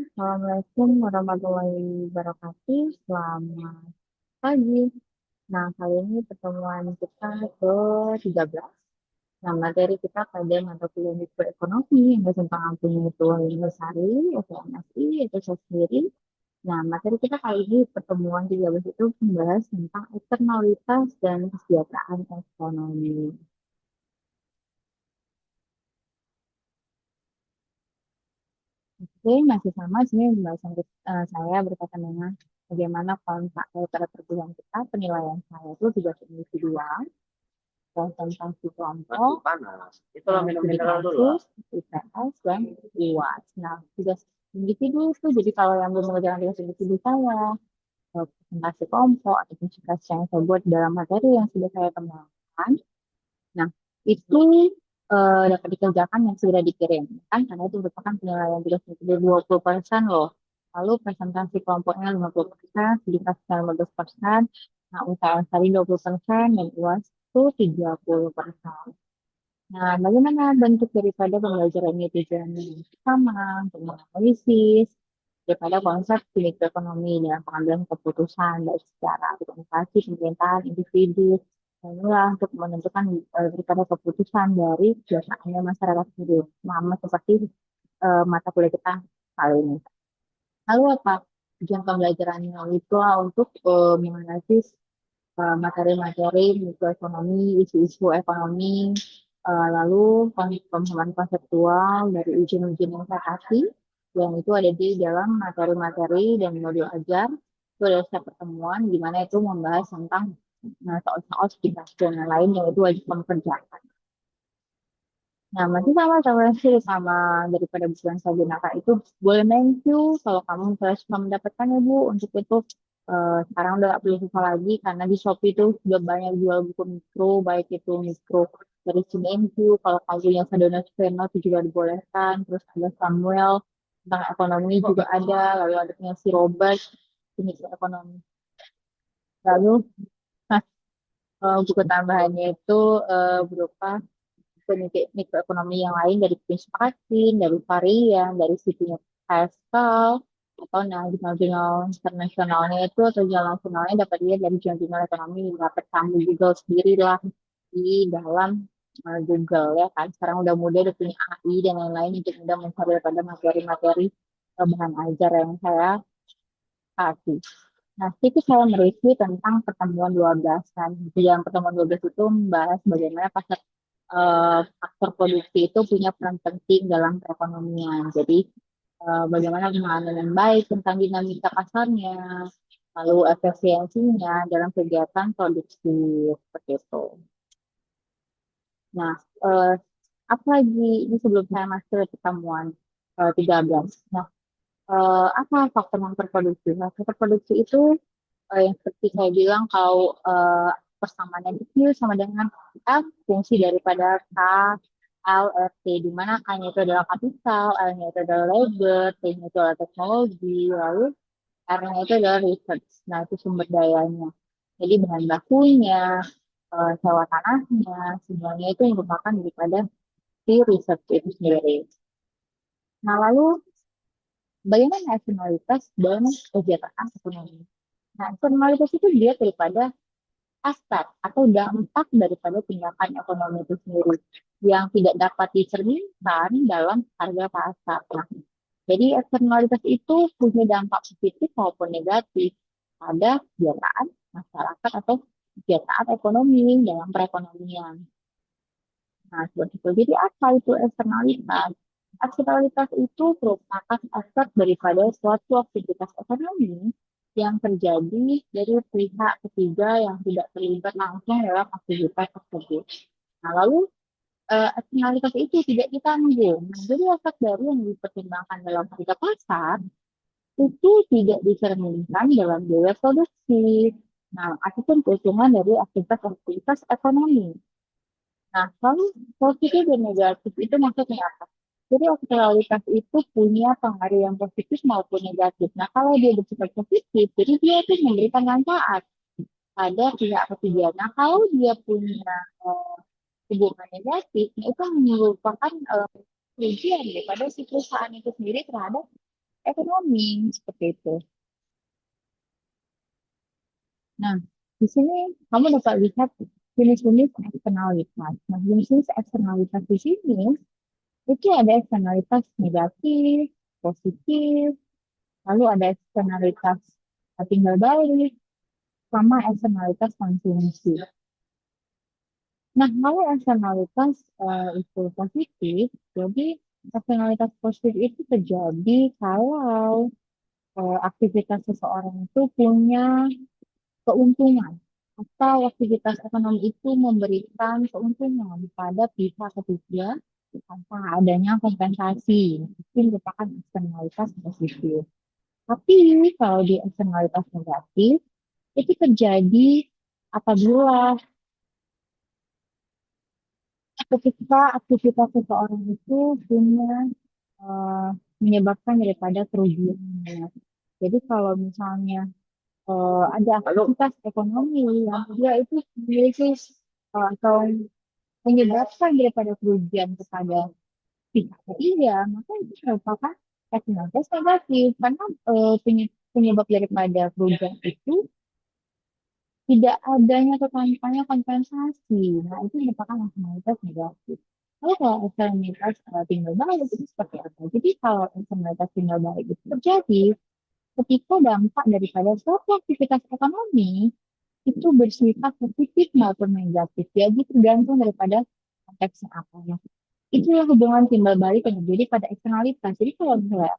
Assalamualaikum warahmatullahi wabarakatuh. Selamat pagi. Nah, kali ini pertemuan kita ke-13. Nah, materi kita pada mata kuliah mikroekonomi yang tentang Ampuni itu Sari, FMSI, itu saya sendiri. Nah, materi kita kali ini pertemuan 13 itu membahas tentang eksternalitas dan kesejahteraan ekonomi. Oke, masih sama sini pembahasan saya berkaitan dengan bagaimana kontak pada perguruan kita, penilaian saya itu juga individual, dan tentang si kelompok, itulah minum mineral dulu. IPS, dan IWAS. Nah, tugas individu itu, jadi kalau yang belum mengerjakan tugas individu saya, presentasi kelompok, atau presentasi yang saya buat dalam materi yang sudah saya kembangkan, nah, itu dapat dikerjakan yang segera dikirim. Kan karena itu merupakan penilaian tugas individu 20% loh. Lalu presentasi kelompoknya 50%, sedikasnya 15%, nah UTS tadi 20%, dan UAS itu 30%. Nah, bagaimana bentuk daripada pembelajaran ini tujuannya yang sama untuk menganalisis daripada konsep ekonomi dalam pengambilan keputusan baik secara organisasi, pemerintahan, individu, dan inilah untuk menentukan daripada keputusan dari kebiasaannya masyarakat sendiri. Sama seperti mata kuliah kita kali ini. Lalu apa? Tujuan pembelajarannya itu untuk menganalisis materi-materi mikroekonomi, isu-isu ekonomi, lalu pemahaman konseptual dari ujian-ujian yang saya kasih, yang itu ada di dalam materi-materi dan modul ajar. Itu adalah setiap pertemuan di mana itu membahas tentang soal-soal studi dan lain yang itu wajib kamu kerjakan. Nah, masih sama sih sama daripada buku yang saya gunakan itu boleh thank you kalau kamu misalnya sudah mendapatkan ya Bu untuk itu sekarang udah gak perlu susah lagi karena di Shopee itu sudah banyak jual buku mikro baik itu mikro dari Cimencu kalau kamu punya Sadona Steno itu juga dibolehkan terus ada Samuel tentang ekonomi juga ada lalu ada punya si Robert ini ekonomi lalu buku tambahannya itu berupa teknik mikroekonomi yang lain dari Prince Parkin, dari Varian, dari situnya Pascal, atau nah jurnal-jurnal internasionalnya itu atau jurnal nasionalnya dapat lihat dari jurnal-jurnal ekonomi dapat kamu Google sendiri lah di dalam Google ya kan. Sekarang udah mudah udah punya AI dan lain-lain untuk mudah mencari pada materi-materi bahan ajar yang saya kasih. Nah, itu saya mereview tentang pertemuan 12 kan. Di dalam pertemuan 12 itu membahas bagaimana pasar faktor produksi itu punya peran penting dalam perekonomian. Jadi, bagaimana pemahaman yang baik tentang dinamika pasarnya, lalu efisiensinya dalam kegiatan produksi seperti itu. Nah, eh, apa lagi ini sebelum saya masuk ke pertemuan 13. Nah, apa faktor memperproduksi? Nah, faktor produksi itu yang seperti saya bilang kalau persamaannya kecil sama dengan F fungsi daripada K L F T di mana K-nya itu adalah kapital, L-nya itu adalah labor, T-nya itu adalah teknologi, lalu R-nya itu adalah research. Nah, itu sumber dayanya. Jadi bahan bakunya, sewa tanahnya, semuanya itu merupakan daripada si research itu sendiri. Nah, lalu bagaimana eksternalitas dan kesejahteraan ekonomi? Nah, eksternalitas itu dia daripada aspek atau dampak daripada tindakan ekonomi itu sendiri yang tidak dapat dicerminkan dalam harga pasar. Nah, jadi eksternalitas itu punya dampak positif maupun negatif pada kesejahteraan masyarakat atau kesejahteraan ekonomi dalam perekonomian. Nah, seperti itu. Jadi apa itu eksternalitas? Eksternalitas itu merupakan aspek daripada suatu aktivitas ekonomi yang terjadi dari pihak ketiga yang tidak terlibat langsung dalam aktivitas tersebut. Nah, lalu eksternalitas itu tidak ditanggung. Nah, jadi efek dari yang dipertimbangkan dalam harga pasar itu tidak dicerminkan dalam biaya produksi. Nah, ataupun keuntungan dari aktivitas-aktivitas ekonomi. Nah, lalu positif dan negatif itu maksudnya apa? Jadi eksternalitas itu punya pengaruh yang positif maupun negatif. Nah, kalau dia bersifat positif, jadi dia itu memberikan manfaat pada pihak ketiga. Nah, kalau dia punya eh, hubungan negatif, nah itu merupakan kerugian daripada si perusahaan itu sendiri terhadap ekonomi seperti itu. Nah, di sini kamu dapat lihat jenis-jenis eksternalitas. Nah, jenis-jenis eksternalitas di sini itu ada eksternalitas negatif, positif, lalu ada eksternalitas tinggal balik, sama eksternalitas konsumsi. Nah, kalau eksternalitas itu positif, jadi eksternalitas positif itu terjadi kalau aktivitas seseorang itu punya keuntungan atau aktivitas ekonomi itu memberikan keuntungan pada pihak ketiga tanpa adanya kompensasi. Itu merupakan eksternalitas positif. Tapi kalau di eksternalitas negatif, itu terjadi apabila ketika aktivitas seseorang itu punya eh, menyebabkan daripada kerugiannya. Jadi kalau misalnya ada aktivitas ekonomi yang dia itu memiliki atau menyebabkan daripada kerugian kepada pihak ketiga, maka itu merupakan eksternalitas negatif karena penyebab daripada kerugian itu tidak adanya atau tanpanya kompensasi. Nah, itu merupakan eksternalitas negatif. Lalu kalau eksternalitas tinggal balik itu seperti apa? Jadi kalau eksternalitas tinggal balik itu terjadi ketika dampak daripada suatu aktivitas ekonomi itu bersifat positif maupun negatif. Jadi tergantung daripada konteksnya apa ya. Itulah hubungan timbal balik yang terjadi pada eksternalitas. Jadi kalau misalnya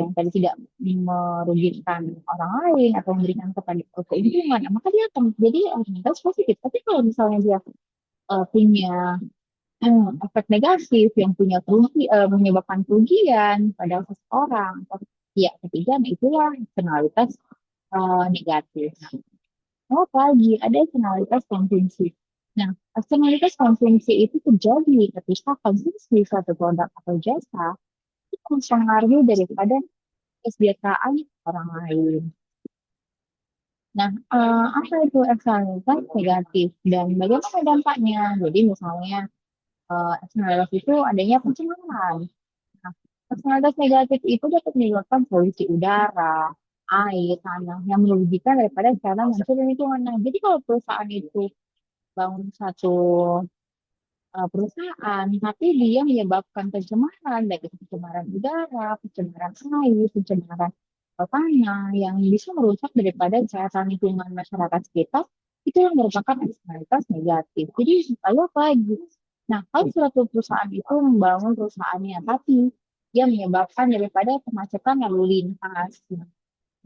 yang tadi tidak merugikan orang lain atau memberikan kepada keuntungan, maka dia akan jadi eksternalitas positif. Tapi kalau misalnya dia punya efek negatif yang punya menyebabkan kerugian pada seseorang atau pihak ketiga, nah itulah eksternalitas negatif. Oh, lagi ada eksternalitas konsumsi. Nah, eksternalitas konsumsi itu terjadi ketika konsumsi suatu produk atau jasa itu mempengaruhi daripada kesejahteraan orang lain. Nah, apa itu eksternalitas negatif dan bagaimana dampaknya? Jadi misalnya eksternalitas itu adanya pencemaran. Nah, eksternalitas negatif itu dapat menyebabkan polusi udara, air, tanah yang merugikan daripada secara langsung lingkungan. Nah, jadi kalau perusahaan itu bangun satu perusahaan, tapi dia menyebabkan pencemaran, baik itu pencemaran udara, pencemaran air, pencemaran tanah, yang bisa merusak daripada kesehatan lingkungan masyarakat sekitar, itu yang merupakan eksternalitas negatif. Jadi, lalu apa lagi? Nah, kalau suatu perusahaan itu membangun perusahaannya, tapi dia menyebabkan daripada kemacetan lalu lintas, nah,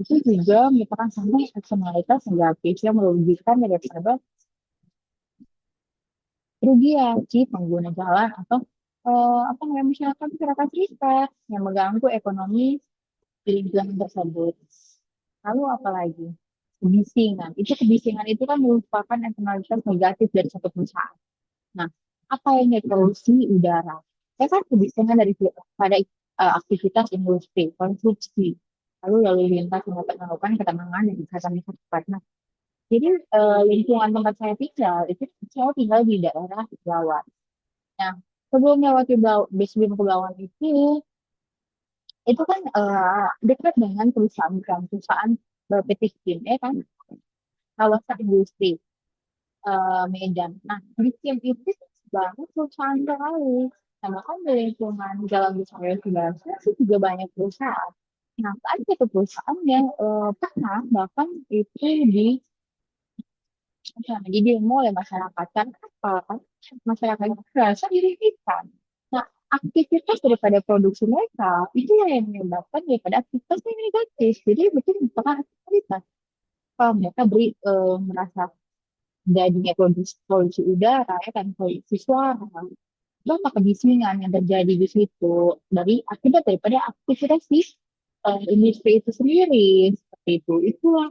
itu juga merupakan salah satu eksternalitas negatif yang merugikan daripada kerugian si pengguna jalan atau apa namanya masyarakat masyarakat sekitar yang mengganggu ekonomi di lingkungan tersebut. Lalu apalagi kebisingan. Itu kebisingan itu kan merupakan eksternalitas negatif dari satu perusahaan. Nah, apa yang polusi udara? Ya kan kebisingan dari pada aktivitas industri, konstruksi, lalu lintas yang dapat melakukan ketenangan dan kesehatan masyarakat. Nah, jadi lingkungan tempat saya tinggal itu saya tinggal di daerah Jawa. Nah, sebelum lewat sebelum ke Bawang itu kan dekat dengan perusahaan PT Kim, ya kan, kawasan industri Medan. Nah, di Kim itu banyak perusahaan sekali. Nah, bahkan di lingkungan Jalan Wisaya Sudarso itu juga banyak perusahaan. Nah, ada satu perusahaan yang pernah bahkan itu di jadi demo oleh masyarakat kan apa kan masyarakat itu merasa dirugikan. Nah, aktivitas daripada produksi mereka itu yang menyebabkan daripada aktivitas yang negatif. Jadi betul merupakan aktivitas. Kalau mereka merasa jadinya polusi udara ya kan polusi suara, apa kebisingan yang terjadi di situ dari akibat daripada aktivitas di industri itu sendiri seperti itu. Itulah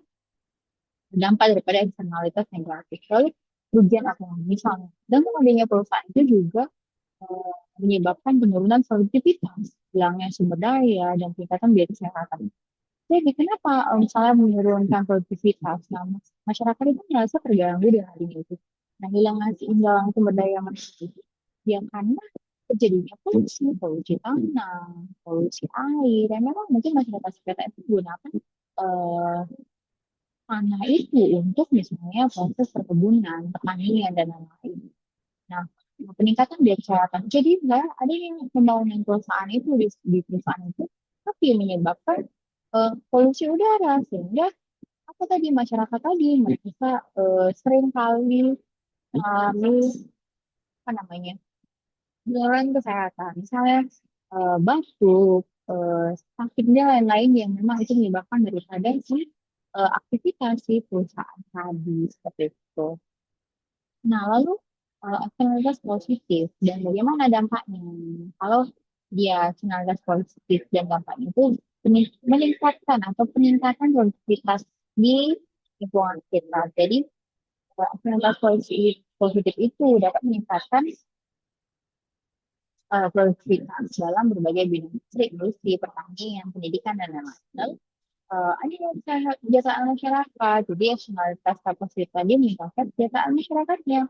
dampak daripada eksternalitas negatif. Lalu kerugian ekonomi misalnya, dengan adanya perusahaan itu juga menyebabkan penurunan produktivitas, hilangnya sumber daya, dan peningkatan biaya kesehatan. Jadi kenapa misalnya menurunkan produktivitas? Nah, masyarakat itu merasa terganggu dengan hal ini itu. Nah, hilangnya sumber daya manusia. Ya karena terjadinya polusi tanah, polusi air, dan memang mungkin masyarakat sekitar itu gunakan eh, tanah itu untuk misalnya proses perkebunan, pertanian, dan lain-lain. Nah, peningkatan biaya kesehatan. Jadi, nggak ada yang pembangunan perusahaan itu di perusahaan itu, tapi menyebabkan polusi udara, sehingga apa tadi masyarakat tadi mereka sering kali apa namanya gangguan kesehatan, misalnya batuk, sakit dan lain-lain yang memang itu menyebabkan daripada si aktivitas si perusahaan tadi seperti itu. Nah, lalu eksternalitas positif dan bagaimana dampaknya? Kalau dia eksternalitas positif dan dampaknya itu meningkatkan atau peningkatan produktivitas di lingkungan kita. Jadi, eksternalitas positif itu dapat meningkatkan produktivitas dalam berbagai bidang industri, pertanian, pendidikan, dan lain-lain. Lalu, ada yang kesejahteraan masyarakat. Jadi, eksternalitas positif tadi meningkatkan kesejahteraan masyarakatnya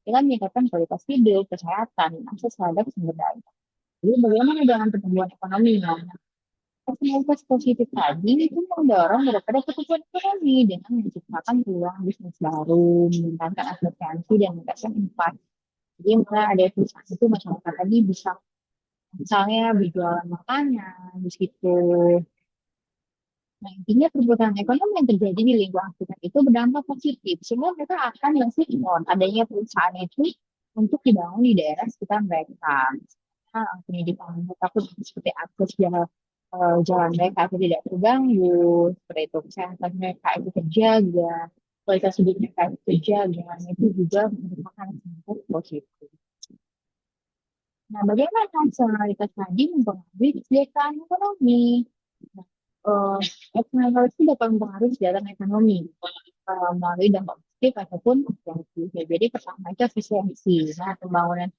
dengan meningkatkan kualitas hidup, kesehatan, dan akses terhadap sumber daya. Jadi bagaimana dengan pertumbuhan ekonomi? Nah, aktivitas positif tadi itu mendorong daripada pertumbuhan ekonomi dengan menciptakan peluang bisnis baru, meningkatkan efisiensi dan meningkatkan inflasi. Jadi misalnya ada perusahaan itu masyarakat tadi bisa misalnya berjualan makanan di situ. Nah, intinya perputaran ekonomi yang terjadi di lingkungan sekitar itu berdampak positif. Sehingga mereka akan mensupport adanya perusahaan itu untuk dibangun di daerah sekitar mereka. Nah, pendidikan mereka pun seperti akses jalan mereka itu tidak terganggu, seperti itu kesehatan mereka itu terjaga, kualitas hidup mereka itu terjaga, dan itu juga merupakan sangat positif. Nah, bagaimana eksternalitas tadi mempengaruhi kesejahteraan ekonomi? Nah, eh, eksternalitas itu dapat mempengaruhi kesejahteraan ekonomi melalui dampak positif ataupun negatif. Ya, jadi pertama itu efisiensi. Nah, pembangunan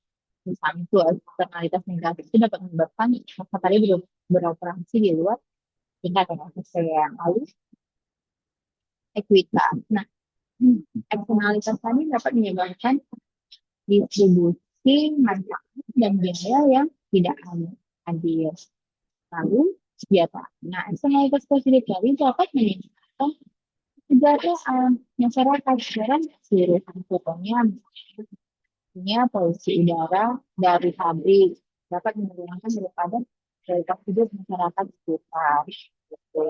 perusahaan itu eksternalitas negatif itu dapat menyebabkan masa tadi beroperasi di luar tingkat yang efisien. Lalu ekuitas. Nah, eksternalitas tadi dapat menyebabkan distribusi manfaat dan biaya yang tidak adil. Lalu senjata. Nah, eksternalitas positif tadi dapat meningkatkan kesejahteraan masyarakat dan seluruh pokoknya punya polusi udara dari pabrik dapat menurunkan daripada kualitas hidup masyarakat sekitar. Gitu.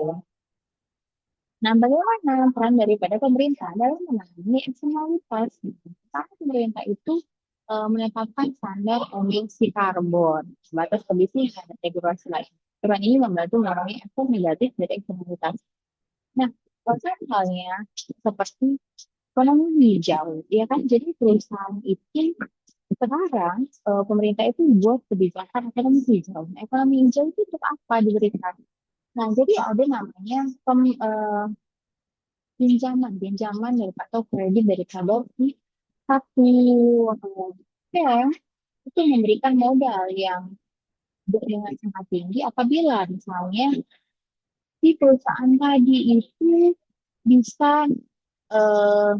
Nah, bagaimana peran daripada pemerintah dalam menangani eksternalitas? Pertama, pemerintah itu menetapkan standar emisi karbon, batas emisi dan regulasi lain. Peran ini membantu mengurangi efek negatif dari eksternalitas. Nah, halnya seperti ekonomi hijau, ya kan? Jadi perusahaan itu sekarang pemerintah itu buat kebijakan ekonomi hijau. Nah, ekonomi hijau itu untuk apa diberikan? Nah, jadi ada namanya pinjaman dari atau kredit dari si satu bank itu memberikan modal yang dengan sangat tinggi apabila misalnya si perusahaan tadi itu bisa eh,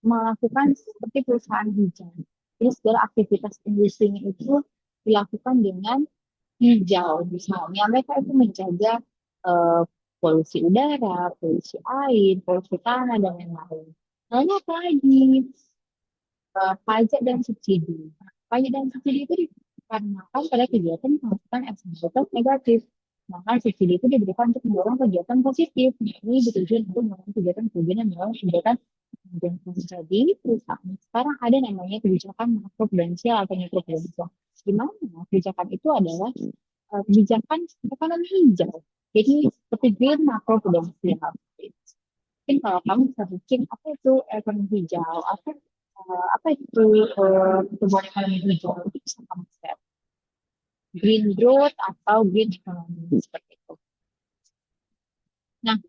melakukan seperti perusahaan hijau. Jadi segala aktivitas industrinya itu dilakukan dengan hijau. Misalnya mereka itu menjaga eh, polusi udara, polusi air, polusi tanah, dan lain-lain. Lalu apa lagi? Pajak dan subsidi. Pajak dan subsidi itu dikarenakan pada kegiatan penghapusan eksternalitas negatif. Maka subsidi itu diberikan untuk mendorong kegiatan positif. Nah, ini bertujuan untuk mendorong kegiatan-kegiatan yang mendorong kegiatan dan jadi perusahaan sekarang ada namanya kebijakan makroprudensial atau mikroprudensial. Di mana kebijakan itu adalah kebijakan ekonomi hijau. Jadi seperti green makroprudensial. Mungkin kalau kamu bisa bikin apa itu ekonomi hijau, apa itu pertumbuhan ekonomi hijau itu bisa kamu set green growth atau green economy seperti itu. Nah,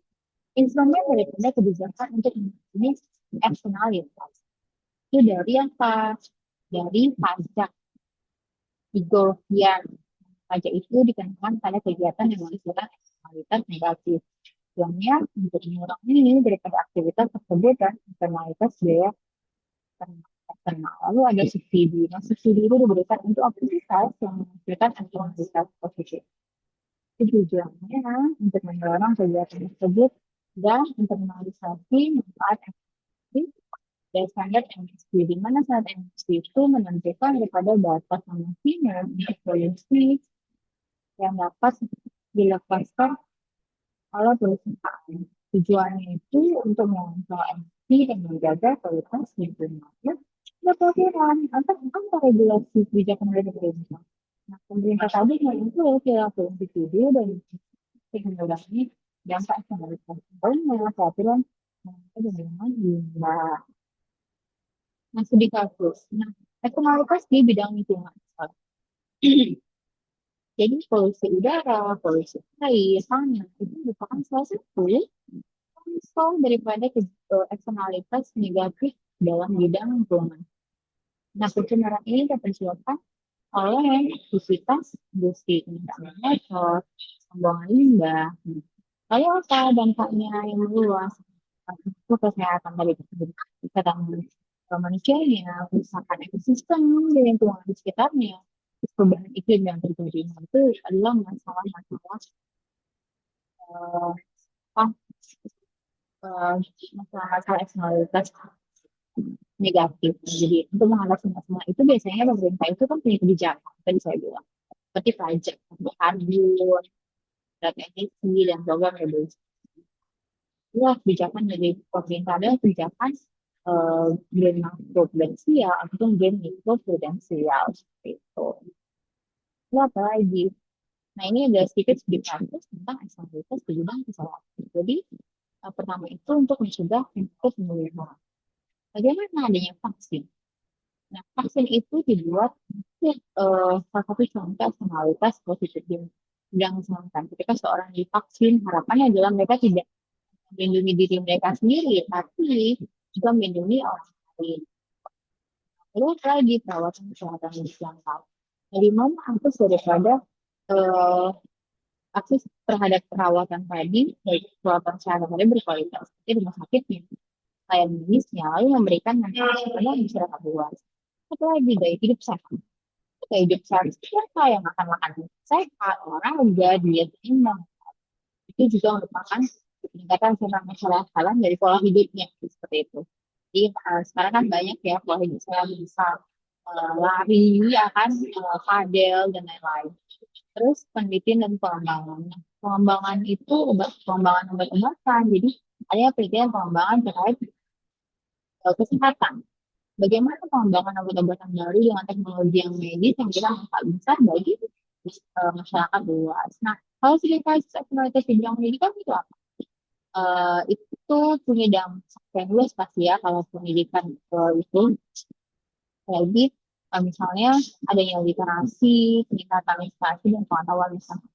instrumen daripada kebijakan untuk ini eksternalitas itu dari apa? Dari pajak yang pajak itu dikenakan pada kegiatan yang menghasilkan eksternalitas negatif. Tujuannya untuk mengurangi daripada aktivitas tersebut dan eksternalitas biaya. eksternal. Lalu ada subsidi. Nah, subsidi itu diberikan untuk aktivitas yang menghasilkan aktivitas positif. Tujuannya untuk mendorong kegiatan tersebut dan internalisasi manfaat efektif dan standar MSC, di mana standar MSC itu menentukan daripada batas maksimum untuk polusi yang dapat dilepaskan oleh perusahaan. Tujuannya itu untuk mengontrol emisi dan menjaga kualitas lingkungan. Ada peraturan antara regulasi kebijakan dari pemerintah. Nah, pemerintah tadi itu perilaku individu dan teknologi dampak ekonomi banyak peraturan dengan jumlah. Nah, studi kasus. Nah, eksternalitas di bidang lingkungan. Jadi polusi udara, polusi air, tanah itu merupakan salah satu contoh daripada eksternalitas negatif dalam bidang lingkungan. Nah, pencemaran ini dapat disebabkan oleh aktivitas industri, misalnya motor, pembuangan limbah. Lalu apa dampaknya yang meluas? Itu kesehatan dari kesehatan manusianya, kerusakan ekosistem di lingkungan di sekitarnya, terus perubahan iklim yang terjadi. Nah, itu adalah masalah-masalah eh, apa, masalah-masalah eksternalitas negatif. Jadi untuk mengatasi masalah itu biasanya pemerintah itu kan punya kebijakan, tadi saya bilang, seperti pajak untuk karbon, dan emisi, dan program reduksi. Ya, kebijakan dari pemerintah adalah kebijakan green macro prudensial ataupun green micro prudensial seperti itu. Lalu apa lagi? Nah, ini ada sedikit kasus tentang eksternalitas di bidang kesehatan. Jadi, pertama itu untuk mencegah penyakit menular. Bagaimana adanya vaksin? Nah, vaksin itu dibuat salah satu contoh eksternalitas positif di bidang kesehatan. Ketika seorang divaksin, harapannya adalah mereka tidak melindungi diri mereka sendiri, tapi juga melindungi orang lain. Terus lagi perawatan kesehatan digital. Dari mana akses daripada eh, akses terhadap perawatan tadi, baik perawatan kesehatan tadi berkualitas, seperti rumah sakit yang layan medisnya, lalu memberikan manfaat kepada masyarakat luas. Satu lagi gaya hidup sehat. Gaya hidup sehat siapa yang akan makan sehat, olahraga, diet seimbang. Itu juga merupakan peningkatan secara masalah dari pola hidupnya seperti itu. Jadi sekarang kan banyak ya pola hidup saya bisa lari, ya kan, padel dan lain-lain. Terus penelitian dan pengembangan. Nah, pengembangan itu pengembangan obat-obatan. Jadi ada penelitian pengembangan terkait kesehatan. Bagaimana pengembangan obat-obatan baru dengan teknologi yang medis yang kita manfaat besar bagi masyarakat luas. Nah, kalau sedikit eksternalitas di bidang pendidikan itu apa? Itu punya dampak yang luas pasti ya kalau pendidikan itu lagi misalnya adanya literasi, peningkatan literasi dan pengetahuan misalnya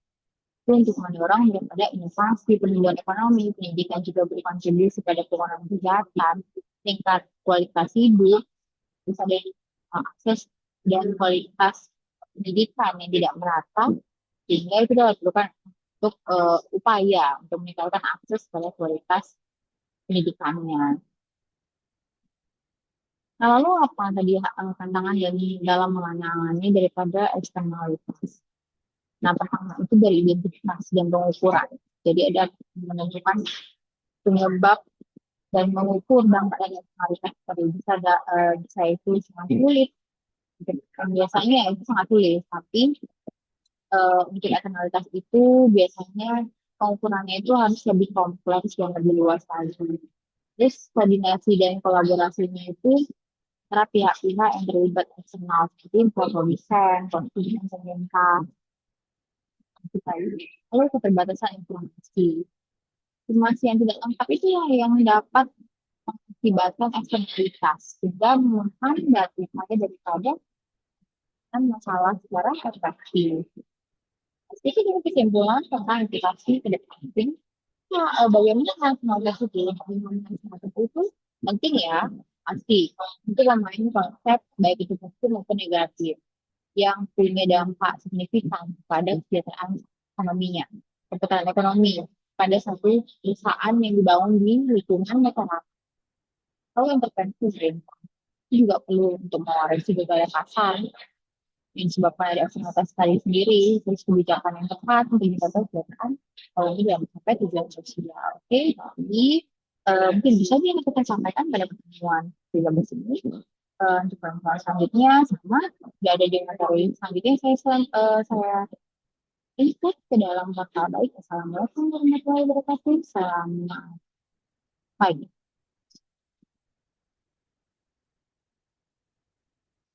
itu untuk mendorong daripada inovasi, pertumbuhan ekonomi, pendidikan juga berkontribusi pada pengurangan kejahatan, tingkat kualitas hidup, bisa dari akses dan kualitas pendidikan yang tidak merata, sehingga itu dilakukan untuk upaya untuk meningkatkan akses pada kualitas pendidikannya. Nah, lalu apa tadi tantangan dalam menangani daripada eksternalitas? Nah, pertama itu dari identifikasi dan pengukuran. Jadi ada menentukan penyebab dan mengukur dampak dari eksternalitas tadi bisa itu sangat sulit. Biasanya itu sangat sulit, tapi untuk eksternalitas itu biasanya pengukurannya itu harus lebih kompleks dan lebih luas lagi. Terus koordinasi dan kolaborasinya itu antara pihak-pihak yang terlibat eksternal seperti produsen, konsumen, pemerintah, lalu keterbatasan informasi. Informasi yang tidak lengkap itu yang dapat mengakibatkan eksternalitas sehingga menghambat upaya daripada masalah secara efektif. Jadi kita kesimpulan tentang aplikasi ke depan penting. Nah, bagaimana teknologi itu penting ya, pasti. Itu namanya konsep baik itu positif maupun negatif yang punya dampak signifikan pada kesejahteraan ekonominya, kesejahteraan ekonomi pada satu perusahaan yang dibangun di lingkungan masyarakat. Lalu intervensi pemerintah. juga perlu untuk mengoreksi berbagai pasal yang disebabkan dari aktivitas tadi sendiri, terus kebijakan yang tepat untuk mencapai kesejahteraan kalau ini dalam mencapai tujuan sosial. Oke, jadi mungkin bisa nih yang kita sampaikan pada pertemuan tiga belas ini. Untuk pertemuan selanjutnya sama tidak ada di materi selanjutnya saya ikut ke dalam kata baik. Assalamualaikum warahmatullahi wabarakatuh. Selamat pagi.